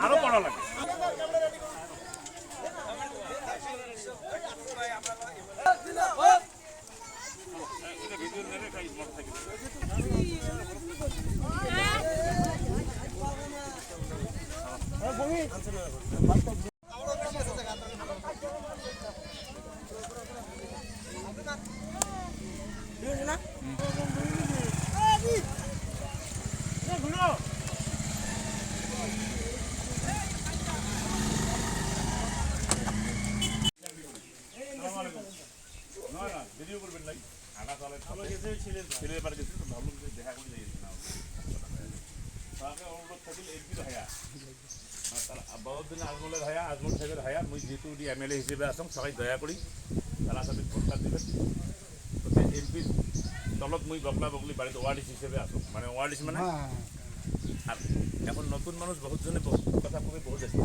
আরো পড়া লাগে ভিডিও করবেন নাই আটা চলে ছেলের বাড়ি গেছিল তো ভাবলাম যে দেখা করে তাকে অনুরোধ থাকিল এমপির হায়া তার বহুত দিন আজমলের হায়া আজমল সাহেবের হায়া মুই যেহেতু এমএলএ হিসেবে আসম সবাই দয়া করি তারা সাথে প্রস্তাব দিবেন তো এমপির তলত মুই বগলা বগলি বাড়িতে ওয়ার্ডিস হিসেবে আসম মানে ওয়ার্ডিস মানে আর এখন নতুন মানুষ বহুত জনে কথা কবে বহুত আছে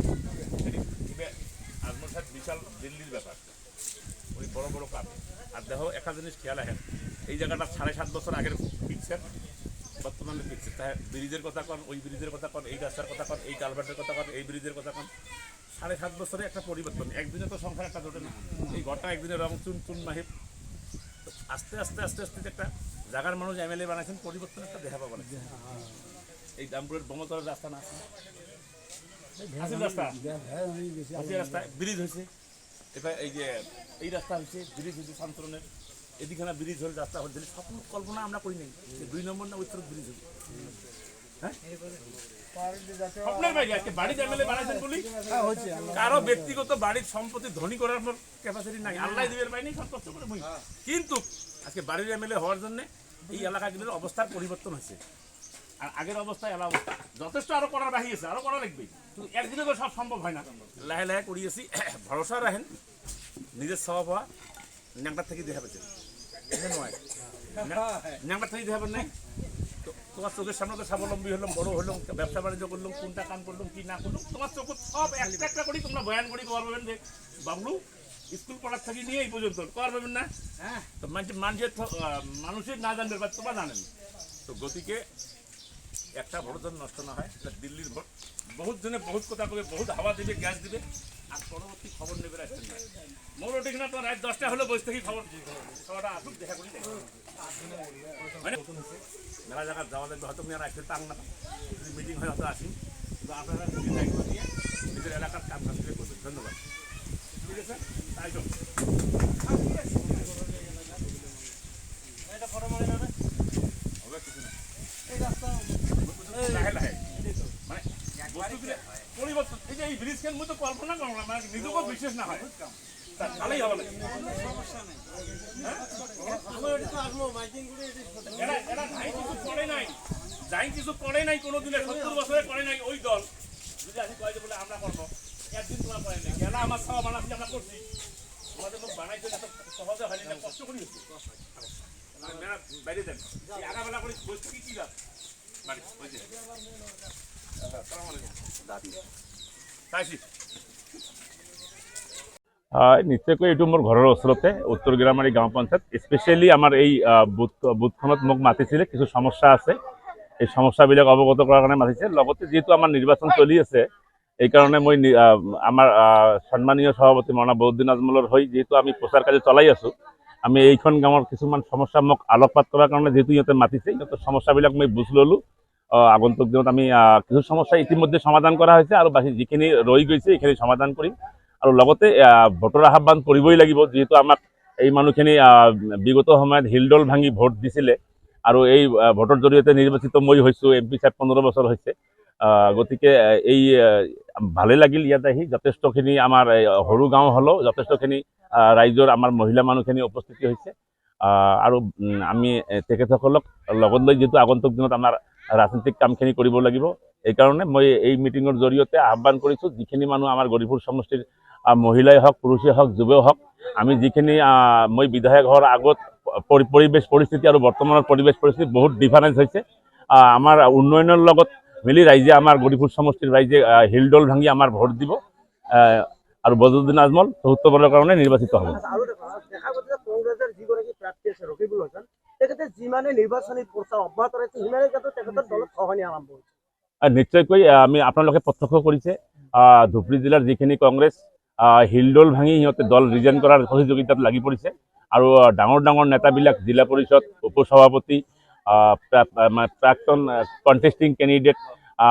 আজমল সাহেব বিশাল দিল্লির ব্যাপার ওই বড় বড় কাজ আর দেখো একটা জিনিস খেয়াল আহেন এই জায়গাটা 7.5 বছর আগের পিকচার বর্তমানে পিকচার তাই ব্রিজের কথা কন ওই ব্রিজের কথা কন এই রাস্তার কথা কন এই কালভার্টের কথা কন এই ব্রিজের কথা কন 7.5 বছরে একটা পরিবর্তন একদিনে তো সংসার একটা জোটে না এই ঘরটা একদিনে রং চুন চুন মাহিব আস্তে আস্তে আস্তে আস্তে একটা জায়গার মানুষ এমএলএ বানাইছেন পরিবর্তন একটা দেখা পাবেন এই দামপুরের বমতলের রাস্তা না আছে রাস্তা রাস্তায় ব্রিজ হয়েছে এবার এই যে এই রাস্তা হয়েছে ব্রিজ হয়েছে শান্তরণের এদিকখানা ব্রিজ হলে রাস্তা হচ্ছে স্বপ্ন কল্পনা আমরা করি নাই 2 নম্বর না উত্তর ব্রিজ হবে হ্যাঁ স্বপ্নের বাইরে আজকে বাড়িতে এমএলএ বানাইছেন বলি কারো ব্যক্তিগত বাড়ির সম্পত্তি ধনী করার ক্যাপাসিটি নাই আল্লাহ দিবের পাইনি সব কষ্ট করে বই কিন্তু আজকে বাড়ির এমএলএ হওয়ার জন্য এই এলাকাগুলোর অবস্থার পরিবর্তন হয়েছে আর আগের অবস্থায় এলা অবস্থা যথেষ্ট আরো করার বাকি আছে আরো করা লাগবে কিন্তু একদিনে তো সব সম্ভব হয় না লাহে লাহে করিয়েছি ভরসা রাখেন নিজের স্বভাব হওয়া ন্যাংটার থেকে দেখা পেয়েছেন ন্যাংটার থেকে দেখা পেন নাই তোমার চোখের সামনে তো স্বাবলম্বী হলাম বড় হলাম ব্যবসা বাণিজ্য করলাম কোনটা কাম করলাম কি না করলাম তোমার চোখ সব একটা একটা করি তোমরা বয়ান করি কর পাবেন যে বাবলু স্কুল পড়ার থেকে নিয়ে এই পর্যন্ত কর পাবেন না তো মানুষের না জানবে বা তোমরা জানেন তো গতিকে একটা ভোটজন নষ্ট না হয় দিল্লির ভোট বহুত জনে বহুত কথা কবে বহুত হাওয়া দিবে গ্যাস দিবে আর পরবর্তী খবর নেবে আসছেন না মোর ঠিক না তো রাত 10টা হলে বসে থেকে খবর সবাটা আসুক দেখা করি মানে মেলা জায়গা যাওয়া লাগবে হয়তো মেয়েরা আসতে তাং না যদি মিটিং হয় হয়তো আসি কিন্তু আপনারা নিজের দায়িত্ব নিয়ে নিজের এলাকার কাজ কাজ করে করবেন ধন্যবাদ ঠিক আছে তাই তো হবে কিছু না লাহে লাহে মানে পরিবর্তন এই যে এই ব্রিজ কেন মতো কল্পনা করো না মানে নিজেকেও বিশেষ না হয় ভালোই হবে এরা কিছু করে নাই যাই কিছু করে নাই কোনোদিনে 70 বছরে করে নাই ওই দল যদি আমি কয়ে বলে আমরা করবো একদিন তোমার করে নাই এরা আমার সব বানাচ্ছি আমরা করছি তোমাদের লোক বানাইতে এত সহজে হয়নি না কষ্ট করি হচ্ছে বাইরে দেন আগাবেলা করে বসতে কি যাবে বাড়ি ওই যে নিশ্চয়কৈ এইটো মোৰ ঘৰৰ ওচৰতে উত্তৰ গিৰামাৰী গাঁও পঞ্চায়ত স্পেচিয়েলি আমাৰ এই বুথখনত মোক মাতিছিলে কিছু সমস্যা আছে এই সমস্যাবিলাক অৱগত কৰাৰ কাৰণে মাতিছে লগতে যিহেতু আমাৰ নিৰ্বাচন চলি আছে এইকাৰণে মই আমাৰ সন্মানীয় সভাপতি মৌলানা বদৰুদ্দিন আজমলৰ হৈ যেহেতু আমি প্ৰচাৰ কাৰ্য চলাই আছোঁ আমি এইখন গাঁৱৰ কিছুমান সমস্যা মোক আলোকপাত কৰাৰ কাৰণে যেহেতু ইহঁতে মাতিছে ইহঁতৰ সমস্যাবিলাক মই বুজ ল'লোঁ আগন্তুক দিনত আমি কিছু সমস্যা ইতিমধ্যে সমাধান কৰা হৈছে আৰু বাকী যিখিনি ৰৈ গৈছে এইখিনি সমাধান কৰিম আৰু লগতে ভোটৰ আহ্বান কৰিবই লাগিব যেহেতু আমাক এই মানুহখিনি বিগত সময়ত হিলডল ভাঙি ভোট দিছিলে আৰু এই ভোটৰ জৰিয়তে নিৰ্বাচিত মই হৈছোঁ এমপি সাহেব 15 বছৰ হৈছে গতিকে এই ভালে লাগিল ইয়াত আহি যথেষ্টখিনি আমাৰ সৰু গাঁও হ'লেও যথেষ্টখিনি ৰাইজৰ আমাৰ মহিলা মানুহখিনি উপস্থিতি হৈছে আৰু আমি তেখেতসকলক লগত লৈ যেহেতু আগন্তুক দিনত আমাৰ ৰাজনৈতিক কামখিনি কৰিব লাগিব এইকাৰণে মই এই মিটিঙৰ জৰিয়তে আহ্বান কৰিছোঁ যিখিনি মানুহ আমাৰ গৰিপুৰ সমষ্টিৰ মহিলাই হওক পুৰুষেই হওক যুৱই হওক আমি যিখিনি মই বিধায়ক হোৱাৰ আগত পৰিৱেশ পৰিস্থিতি আৰু বৰ্তমানৰ পৰিৱেশ পৰিস্থিতি বহুত ডিফাৰেঞ্চ হৈছে আমাৰ উন্নয়নৰ লগত মিলি ৰাইজে আমাৰ গৌৰীপুৰ সমষ্টিৰ ৰাইজে হিলডল ভাঙি আমাৰ ভোট দিব আৰু বদৰুদ্দিন আজমল চতুৰ্থবাৰৰ কাৰণে নিৰ্বাচিত হ'ব। আৰু দেখা গৈছে কংগ্ৰেছৰ যিগৰাকী প্ৰাৰ্থী আছে ৰকিবুল হাছান, তেখেতে যিমানে নিৰ্বাচনী প্ৰচাৰ অব্যাহত ৰাখিছে সিমানে তেখেতৰ দলত খহনীয়া আৰম্ভ হৈছে। নিশ্চয়কৈ আমি আপোনালোকে প্ৰত্যক্ষ কৰিছে ধুবুৰী জিলাৰ যিখিনি কংগ্ৰেছ হিলডল ভাঙি সিহঁতে দল ৰিজাইন কৰাৰ সহযোগিতাত লাগি পৰিছে আৰু ডাঙৰ ডাঙৰ নেতাবিলাক জিলা পৰিষদ উপসভাপতি প্ৰাক্তন কণ্টেষ্টিং কেণ্ডিডেট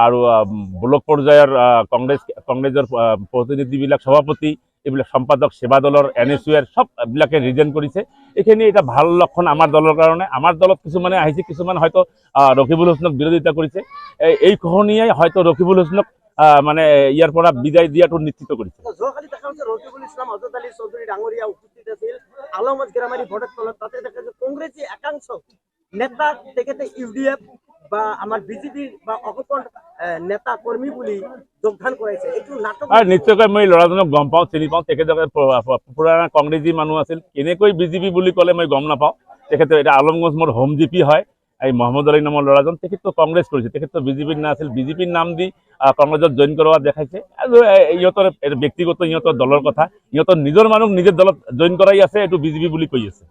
আৰু ব্লক পৰ্যায়ৰ কংগ্ৰেছৰ প্ৰতিনিধিবিলাক সভাপতি এইবিলাক সম্পাদক সেৱা দলৰ NSUৰ সববিলাকে ৰিজাইন কৰিছে। এইখিনি এটা ভাল লক্ষণ আমাৰ দলৰ কাৰণে। আমাৰ দলত কিছুমানে আহিছে, কিছুমান হয়তো ৰকিবুল হাছানক বিৰোধিতা কৰিছে। এই খহনীয়াই হয়তো ৰকিবুল হাছানক মানে ইয়াৰ পৰা বিদায় দিয়াটো নিশ্চিত কৰিছে। যোৱাকালি দেখা গৈছে ৰকিবুল ইছলাম হজৰত আলী চৌধুৰী ডাঙৰীয়া উপস্থিত আছিল আলমত গ্ৰামাৰী ভোটৰ তলত। তাতে দেখা যায় কংগ্ৰেছী একাংশ নেতা তেখেতে UDF বা আমাৰ BJP বা অকপন নেতা কৰ্মী বুলি যোগদান কৰাইছে। এইটো নাটক। নিশ্চয়কৈ মই ল'ৰাজনক গম পাওঁ, চিনি পাওঁ। তেখেতে পুৰণা কংগ্ৰেছী মানুহ আছিল। কেনেকৈ BJP বুলি ক'লে মই গম নাপাওঁ। তেখেতে এটা আলমগঞ্জ মোৰ হোম GP হয়। এই মহম্মদ আলী নামৰ ল'ৰাজন, তেখেতটো কংগ্ৰেছ কৰিছে, তেখেতটো BJPৰ নাছিল। BJPৰ নাম দি কংগ্ৰেছত জইন কৰোৱা দেখাইছে। আৰু ইহঁতৰ ব্যক্তিগত ইহঁতৰ দলৰ কথা, ইহঁতৰ নিজৰ মানুহ নিজে দলত জইন কৰাই আছে, এইটো BJP বুলি কৈ আছে।